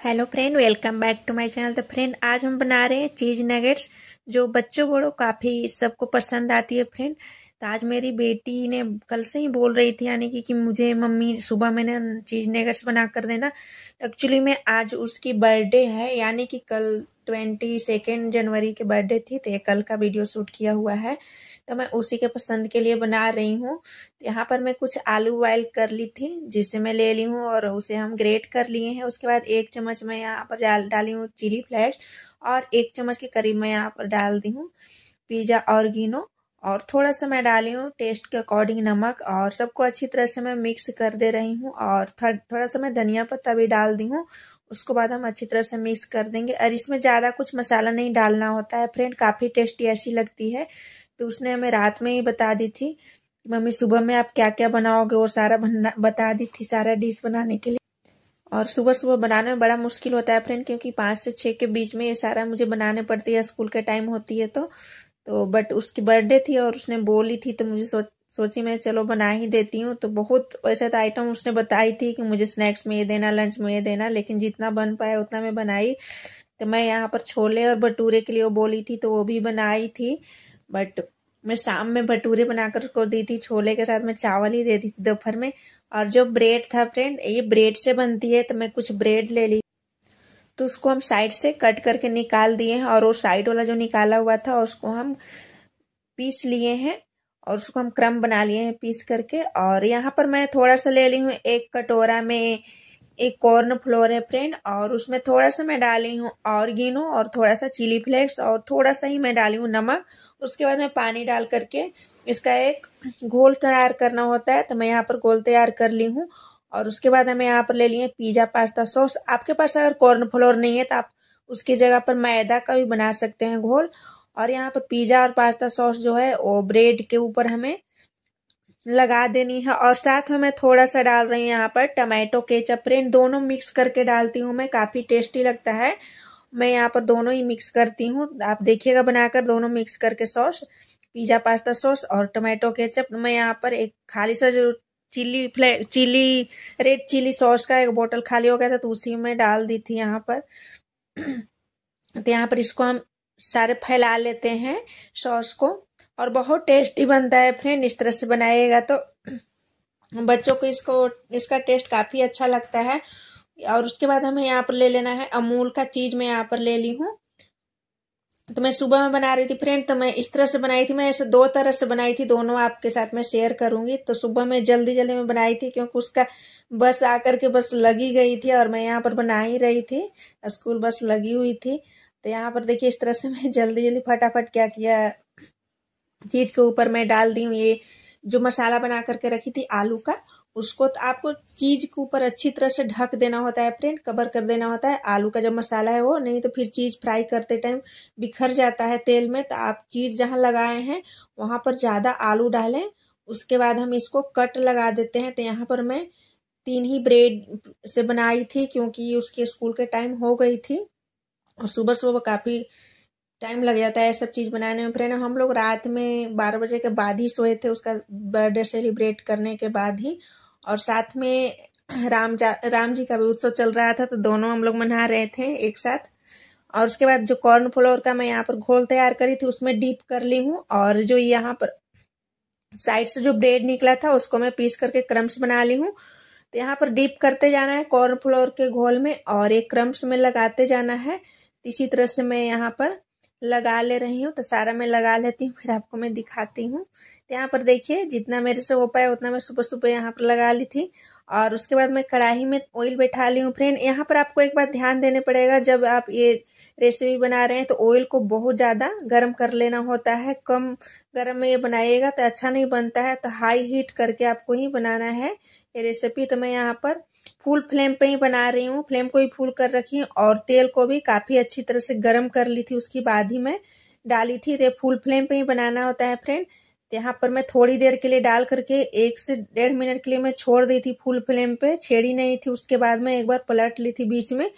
Hello friend, welcome back to my channel. तो friend, आज हम बना रहे हैं चीज़ नगेट्स, जो बच्चों बड़ों काफ़ी सबको पसंद आती है फ्रेंड। तो आज मेरी बेटी ने कल से ही बोल रही थी, यानी कि मुझे मम्मी सुबह में ना चीज़ नगेट्स बना कर देना। तो एक्चुअली में आज उसकी बर्थडे है, यानी कि कल 22 जनवरी के बर्थडे थी। तो ये कल का वीडियो शूट किया हुआ है, तो मैं उसी के पसंद के लिए बना रही हूँ। तो यहाँ पर मैं कुछ आलू बॉयल कर ली थी, जिसे मैं ले ली हूँ और उसे हम ग्रेट कर लिए हैं। उसके बाद 1 चम्मच मैं यहाँ पर डाली हूँ चिली फ्लेक्स, और 1 चम्मच के करीब मैं यहाँ पर डाल दी हूँ पिज़्ज़ा ऑरिगेनो, और थोड़ा सा मैं डाली हूँ टेस्ट के अकॉर्डिंग नमक। और सबको अच्छी तरह से मैं मिक्स कर दे रही हूँ, और थोड़ा सा मैं धनिया पत्ता भी डाल दी हूँ। उसके बाद हम अच्छी तरह से मिक्स कर देंगे। और इसमें ज़्यादा कुछ मसाला नहीं डालना होता है फ्रेंड, काफ़ी टेस्टी ऐसी लगती है। तो उसने हमें रात में ही बता दी थी, मम्मी सुबह में आप क्या क्या बनाओगे, वो सारा बता दी थी, सारा डिश बनाने के लिए। और सुबह सुबह बनाने में बड़ा मुश्किल होता है फ्रेंड, क्योंकि 5 से 6 के बीच में ये सारा मुझे बनाने पड़ती है, स्कूल के टाइम होती है। तो बट उसकी बर्थडे थी और उसने बोली थी, तो मुझे सोची मैं चलो बना ही देती हूँ। तो बहुत वैसे तो आइटम उसने बताई थी कि मुझे स्नैक्स में ये देना, लंच में ये देना, लेकिन जितना बन पाया उतना मैं बनाई। तो मैं यहाँ पर छोले और भटूरे के लिए वो बोली थी, तो वो भी बनाई थी। बट मैं शाम में भटूरे बनाकर उसको दी थी, छोले के साथ मैं चावल ही देती थी दोपहर में। और जो ब्रेड था फ्रेंड, ये ब्रेड से बनती है, तो मैं कुछ ब्रेड ले ली, तो उसको हम साइड से कट करके निकाल दिए हैं। और वो साइड वाला जो निकाला हुआ था उसको हम पीस लिए हैं, और उसको हम क्रम बना लिए हैं पीस करके। और यहाँ पर मैं थोड़ा सा ले ली हूँ, एक कटोरा में एक कॉर्न फ्लोर है फ्रेंड, और उसमें थोड़ा सा मैं डाली हूँ ऑरिगेनो, और थोड़ा सा चिली फ्लेक्स, और थोड़ा सा ही मैं डाली हूँ नमक। उसके बाद मैं पानी डाल करके इसका एक घोल तैयार करना होता है, तो मैं यहाँ पर घोल तैयार कर ली हूँ। और उसके बाद हमें यहाँ पर ले लिए पिज़्ज़ा पास्ता सॉस। आपके पास अगर कॉर्न फ्लोर नहीं है तो आप उसकी जगह पर मैदा का भी बना सकते हैं घोल। और यहाँ पर पिज़्ज़ा और पास्ता सॉस जो है वो ब्रेड के ऊपर हमें लगा देनी है। और साथ में मैं थोड़ा सा डाल रही हूँ यहाँ पर टमाटो केचप फ्रेंड, दोनों मिक्स करके डालती हूँ मैं, काफ़ी टेस्टी लगता है। मैं यहाँ पर दोनों ही मिक्स करती हूँ, आप देखिएगा बनाकर, दोनों मिक्स करके सॉस, पिज़्ज़ा पास्ता सॉस और टमाटो केचप। मैं यहाँ पर एक खाली सा जो चिली रेड चिली सॉस का एक बोतल खाली हो गया था, तो उसी में डाल दी थी यहाँ पर। तो यहाँ पर इसको हम सारे फैला लेते हैं सॉस को, और बहुत टेस्टी बनता है फ्रेंड। इस तरह से बनाइएगा तो बच्चों को इसका टेस्ट काफ़ी अच्छा लगता है। और उसके बाद हमें यहाँ पर ले लेना है अमूल का चीज़, मैं यहाँ पर ले ली हूँ। तो मैं सुबह में बना रही थी फ्रेंड, तो मैं इस तरह से बनाई थी, मैं ऐसे 2 तरह से बनाई थी, दोनों आपके साथ मैं शेयर करूंगी। तो सुबह में जल्दी जल्दी में बनाई थी, क्योंकि उसका बस आकर के बस लगी गई थी, और मैं यहाँ पर बना ही रही थी, स्कूल बस लगी हुई थी। तो यहाँ पर देखिए इस तरह से मैं जल्दी जल्दी फटाफट क्या किया, चीज़ के ऊपर मैं डाल दी हूँ ये जो मसाला बना करके रखी थी आलू का, उसको तो आपको चीज़ के ऊपर अच्छी तरह से ढक देना होता है फ्रेंड, कवर कर देना होता है आलू का जो मसाला है वो, नहीं तो फिर चीज़ फ्राई करते टाइम बिखर जाता है तेल में। तो आप चीज़ जहाँ लगाए हैं वहाँ पर ज़्यादा आलू डालें। उसके बाद हम इसको कट लगा देते हैं। तो यहाँ पर मैं 3 ही ब्रेड से बनाई थी, क्योंकि उसके स्कूल के टाइम हो गई थी, और सुबह सुबह काफ़ी टाइम लग जाता है सब चीज़ बनाने में फ्रेंड। हम लोग रात में 12 बजे के बाद ही सोए थे, उसका बर्थडे सेलिब्रेट करने के बाद ही। और साथ में राम जी का भी उत्सव चल रहा था, तो दोनों हम लोग मना रहे थे एक साथ। और उसके बाद जो कॉर्न फ्लोर का मैं यहाँ पर घोल तैयार करी थी उसमें डीप कर ली हूँ, और जो यहाँ पर साइड से जो ब्रेड निकला था उसको मैं पीस करके क्रम्स बना ली हूँ। तो यहाँ पर डीप करते जाना है कॉर्न फ्लोर के घोल में, और एक क्रम्स में लगाते जाना है। इसी तरह से मैं यहाँ पर लगा ले रही हूँ। तो सारा मैं लगा लेती हूँ, फिर आपको मैं दिखाती हूँ। तो यहाँ पर देखिए जितना मेरे से हो पाया उतना मैं सुबह सुबह यहाँ पर लगा ली थी। और उसके बाद मैं कढ़ाई में ऑयल बैठा ली हूँ फ्रेंड। यहाँ पर आपको एक बात ध्यान देने पड़ेगा, जब आप ये रेसिपी बना रहे हैं तो ऑयल को बहुत ज़्यादा गर्म कर लेना होता है, कम गर्म में ये बनाइएगा तो अच्छा नहीं बनता है। तो हाई हीट करके आपको ही बनाना है ये रेसिपी। तो मैं यहाँ पर फुल फ्लेम पे ही बना रही हूँ, फ्लेम को ही फुल कर रखी हूँ, और तेल को भी काफ़ी अच्छी तरह से गर्म कर ली थी, उसके बाद ही मैं डाली थी। तो फुल फ्लेम पे ही बनाना होता है फ्रेंड। तो यहाँ पर मैं थोड़ी देर के लिए डाल करके 1 से 1.5 मिनट के लिए मैं छोड़ दी थी फुल फ्लेम पे, छेड़ी नहीं थी। उसके बाद मैं एक बार पलट ली थी बीच में,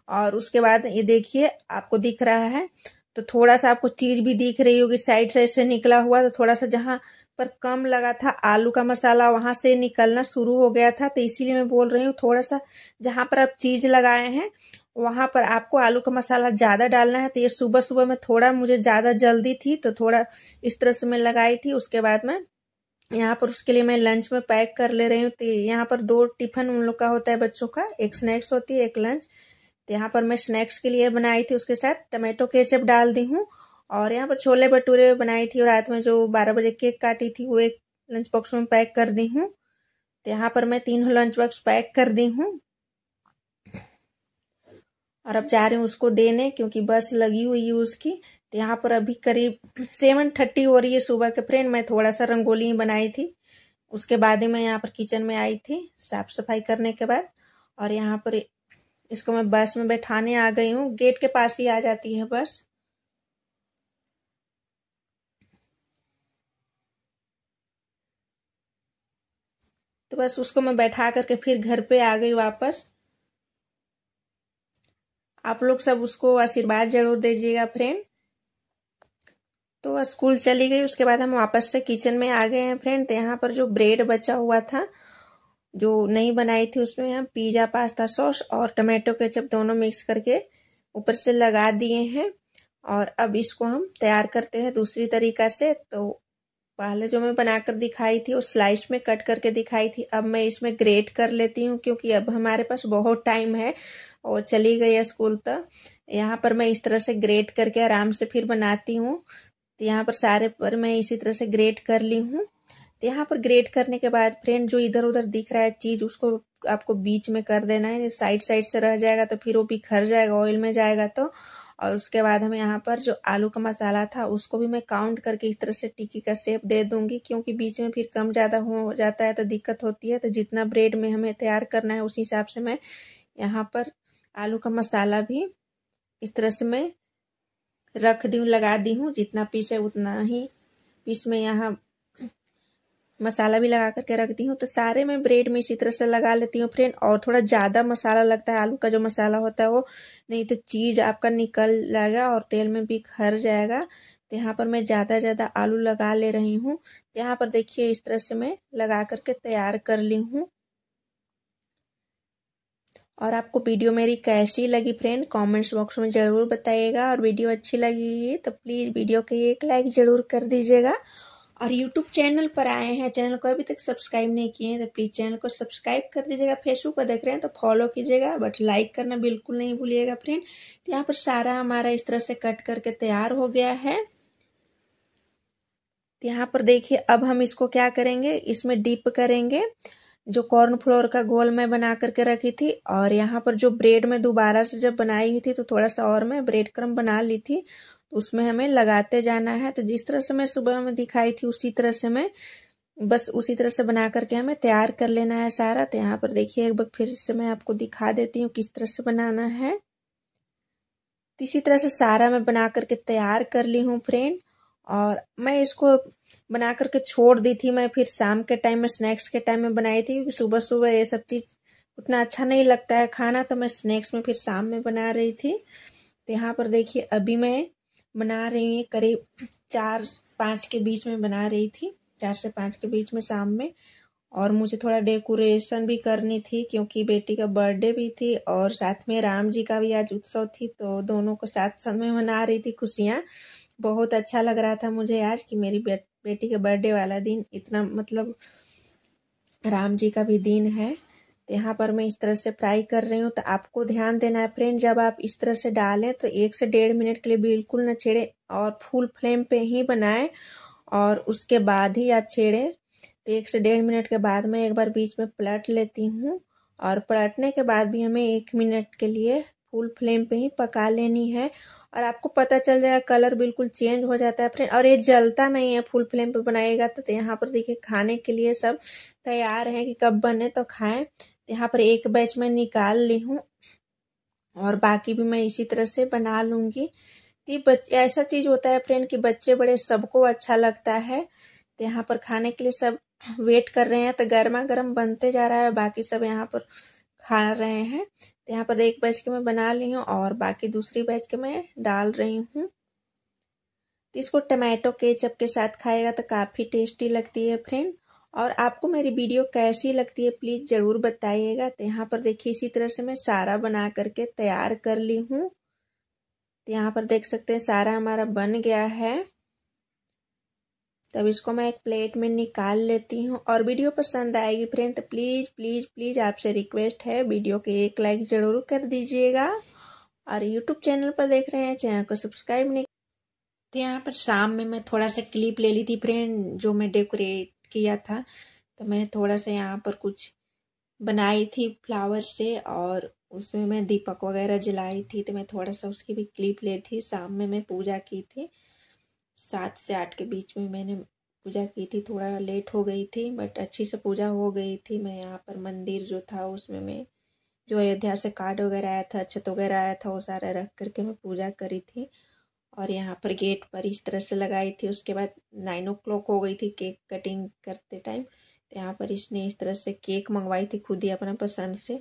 और उसके बाद ये देखिए आपको दिख रहा है, तो थोड़ा सा आपको चीज़ भी दिख रही होगी साइड साइड से निकला हुआ, तो थोड़ा सा जहाँ पर कम लगा था, आलू का मसाला वहां से निकलना शुरू हो गया था, तो इसीलिए मैं बोल रही हूँ थोड़ा सा जहां पर आप चीज लगाए हैं वहां पर आपको आलू का मसाला ज्यादा डालना है। तो ये सुबह सुबह में थोड़ा मुझे ज्यादा जल्दी थी तो थोड़ा इस तरह से मैं लगाई थी। उसके बाद में यहाँ पर उसके लिए मैं लंच में पैक कर ले रही हूँ। तो यहाँ पर 2 टिफिन उन लोग का होता है बच्चों का, एक स्नैक्स होती है एक लंच। तो यहाँ पर मैं स्नैक्स के लिए बनाई थी, उसके साथ टमाटो केचप डाल दी हूँ। और यहाँ पर छोले भटूरे बनाई थी, और रात में जो 12 बजे केक काटी थी वो एक लंच बॉक्स में पैक कर दी हूँ। तो यहाँ पर मैं 3 लंच बॉक्स पैक कर दी हूँ, और अब जा रही हूँ उसको देने, क्योंकि बस लगी हुई है उसकी। तो यहाँ पर अभी करीब 7:30 हो रही है सुबह के फ्रेंड। मैं थोड़ा सा रंगोली बनाई थी, उसके बाद ही मैं यहाँ पर किचन में आई थी साफ सफाई करने के बाद। और यहाँ पर इसको मैं बस में बैठाने आ गई हूँ, गेट के पास ही आ जाती है बस। तो बस उसको मैं बैठा करके फिर घर पे आ गई वापस। आप लोग सब उसको आशीर्वाद जरूर दीजिएगा फ्रेंड। तो वह स्कूल चली गई, उसके बाद हम वापस से किचन में आ गए हैं फ्रेंड। तो यहाँ पर जो ब्रेड बचा हुआ था जो नहीं बनाई थी, उसमें हम पिज़्ज़ा पास्ता सॉस और टमाटो केचप दोनों मिक्स करके ऊपर से लगा दिए हैं। और अब इसको हम तैयार करते हैं दूसरी तरीका से। तो पहले जो मैं बनाकर दिखाई थी वो स्लाइस में कट करके दिखाई थी, अब मैं इसमें ग्रेट कर लेती हूँ, क्योंकि अब हमारे पास बहुत टाइम है और चली गई है स्कूल। तक यहाँ पर मैं इस तरह से ग्रेट करके आराम से फिर बनाती हूँ। तो यहाँ पर सारे पर मैं इसी तरह से ग्रेट कर ली हूँ। तो यहाँ पर ग्रेट करने के बाद फ्रेंड जो इधर उधर दिख रहा है चीज़ उसको आपको बीच में कर देना है, साइड साइड से रह जाएगा तो फिर वो बिखर जाएगा ऑयल में जाएगा तो। और उसके बाद हम यहाँ पर जो आलू का मसाला था उसको भी मैं काउंट करके इस तरह से टिक्की का शेप दे दूंगी, क्योंकि बीच में फिर कम ज़्यादा हो जाता है तो दिक्कत होती है। तो जितना ब्रेड में हमें तैयार करना है उसी हिसाब से मैं यहाँ पर आलू का मसाला भी इस तरह से मैं रख दी हूँ, लगा दी हूँ। जितना पीस है उतना ही पीस में यहाँ मसाला भी लगा करके रख दी हूँ। तो सारे मैं ब्रेड में इसी तरह से लगा लेती हूँ फ्रेंड। और थोड़ा ज़्यादा मसाला लगता है, आलू का जो मसाला होता है वो, नहीं तो चीज़ आपका निकल जाएगा और तेल में भी खर जाएगा। तो यहाँ पर मैं ज़्यादा आलू लगा ले रही हूँ। तो यहाँ पर देखिए इस तरह से मैं लगा करके तैयार कर ली हूँ। और आपको वीडियो मेरी कैसी लगी फ्रेंड कमेंट्स बॉक्स में ज़रूर बताइएगा। और वीडियो अच्छी लगी तो प्लीज़ वीडियो के एक लाइक ज़रूर कर दीजिएगा। और यूट्यूब चैनल पर आए हैं, चैनल को अभी तक सब्सक्राइब नहीं किए हैं तो प्लीज़ चैनल को सब्सक्राइब कर दीजिएगा। फेसबुक पर देख रहे हैं तो फॉलो कीजिएगा, बट लाइक करना बिल्कुल नहीं भूलिएगा फ्रेंड। तो यहाँ पर सारा हमारा इस तरह से कट करके तैयार हो गया है। तो यहाँ पर देखिए अब हम इसको क्या करेंगे, इसमें डिप करेंगे जो कॉर्नफ्लोर का घोल मैं बना करके रखी थी। और यहाँ पर जो ब्रेड में दोबारा से जब बनाई हुई थी तो थोड़ा सा और मैं ब्रेड क्रम्ब बना ली थी, तो उसमें हमें लगाते जाना है। तो जिस तरह से मैं सुबह में दिखाई थी उसी तरह से मैं बस उसी तरह से बना करके हमें तैयार कर लेना है सारा। तो यहाँ पर देखिए एक बार फिर से मैं आपको दिखा देती हूँ किस तरह से बनाना है। तो इसी तरह से सारा मैं बना करके तैयार कर ली हूँ फ्रेंड। और मैं इसको बना करके छोड़ दी थी, मैं फिर शाम के टाइम में स्नैक्स के टाइम में बनाई थी, क्योंकि सुबह सुबह ये सब चीज़ उतना अच्छा नहीं लगता है खाना, तो मैं स्नैक्स में फिर शाम में बना रही थी। तो यहाँ पर देखिए अभी मैं बना रही हूँ करीब 4-5 के बीच में बना रही थी, 4 से 5 के बीच में शाम में। और मुझे थोड़ा डेकोरेशन भी करनी थी, क्योंकि बेटी का बर्थडे भी थी और साथ में राम जी का भी आज उत्सव थी, तो दोनों को साथ साथ में मना रही थी खुशियाँ। बहुत अच्छा लग रहा था मुझे आज कि मेरी बेटी के बर्थडे वाला दिन इतना मतलब राम जी का भी दिन है। तो यहाँ पर मैं इस तरह से फ्राई कर रही हूँ। तो आपको ध्यान देना है फ्रेंड, जब आप इस तरह से डालें तो 1 से 1.5 मिनट के लिए बिल्कुल न छेड़ें और फुल फ्लेम पे ही बनाएं, और उसके बाद ही आप छेड़ें। तो 1 से 1.5 मिनट के बाद मैं एक बार बीच में पलट लेती हूँ, और पलटने के बाद भी हमें 1 मिनट के लिए फुल फ्लेम पे ही पका लेनी है। और आपको पता चल जाएगा कलर बिल्कुल चेंज हो जाता है फ्रेंड, और ये जलता नहीं है फुल फ्लेम पे बनाएगा। तो यहाँ पर देखिए खाने के लिए सब तैयार है कि कब बने तो खाएं। तो यहाँ पर एक बैच मैं निकाल ली हूँ और बाकी भी मैं इसी तरह से बना लूँगी। तो ऐसा चीज़ होता है फ्रेंड कि बच्चे बड़े सबको अच्छा लगता है। तो यहाँ पर खाने के लिए सब वेट कर रहे हैं, तो गर्मा गर्म बनते जा रहा है, बाकी सब यहाँ पर खा रहे हैं। तो यहाँ पर एक बैच के मैं बना ली हूँ और बाकी दूसरी बैच के मैं डाल रही हूँ। तो इसको टमाटो केचप के साथ खाएगा तो काफ़ी टेस्टी लगती है फ्रेंड। और आपको मेरी वीडियो कैसी लगती है प्लीज़ ज़रूर बताइएगा। तो यहाँ पर देखिए इसी तरह से मैं सारा बना करके तैयार कर ली हूँ। तो यहाँ पर देख सकते हैं सारा हमारा बन गया है। तब इसको मैं एक प्लेट में निकाल लेती हूँ। और वीडियो पसंद आएगी फ्रेंड तो प्लीज़ प्लीज़ प्लीज़ आपसे रिक्वेस्ट है वीडियो के एक लाइक ज़रूर कर दीजिएगा। और यूट्यूब चैनल पर देख रहे हैं चैनल को सब्सक्राइब नहीं। तो यहाँ पर शाम में मैं थोड़ा सा क्लिप ले ली थी फ्रेंड जो मैं डेकोरेट किया था। तो मैं थोड़ा सा यहाँ पर कुछ बनाई थी फ्लावर से और उसमें मैं दीपक वगैरह जलाई थी। तो मैं थोड़ा सा उसकी भी क्लिप ली थी। शाम में मैं पूजा की थी 7 से 8 के बीच में मैंने पूजा की थी। थोड़ा लेट हो गई थी बट अच्छी से पूजा हो गई थी। मैं यहाँ पर मंदिर जो था उसमें मैं जो अयोध्या से कार्ड वगैरह आया था अक्षत वगैरह आया था वो सारा रख करके मैं पूजा करी थी। और यहाँ पर गेट पर इस तरह से लगाई थी। उसके बाद 9 o'clock हो गई थी केक कटिंग करते टाइम। तो यहाँ पर इसने इस तरह से केक मंगवाई थी खुद ही अपना पसंद से।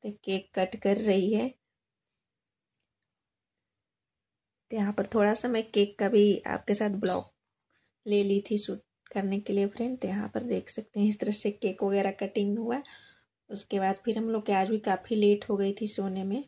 तो केक कट कर रही है। तो यहाँ पर थोड़ा सा मैं केक का भी आपके साथ ब्लॉग ले ली थी शूट करने के लिए फ्रेंड। तो यहाँ पर देख सकते हैं इस तरह से केक वगैरह कटिंग हुआ। उसके बाद फिर हम लोग के आज भी काफ़ी लेट हो गई थी सोने में।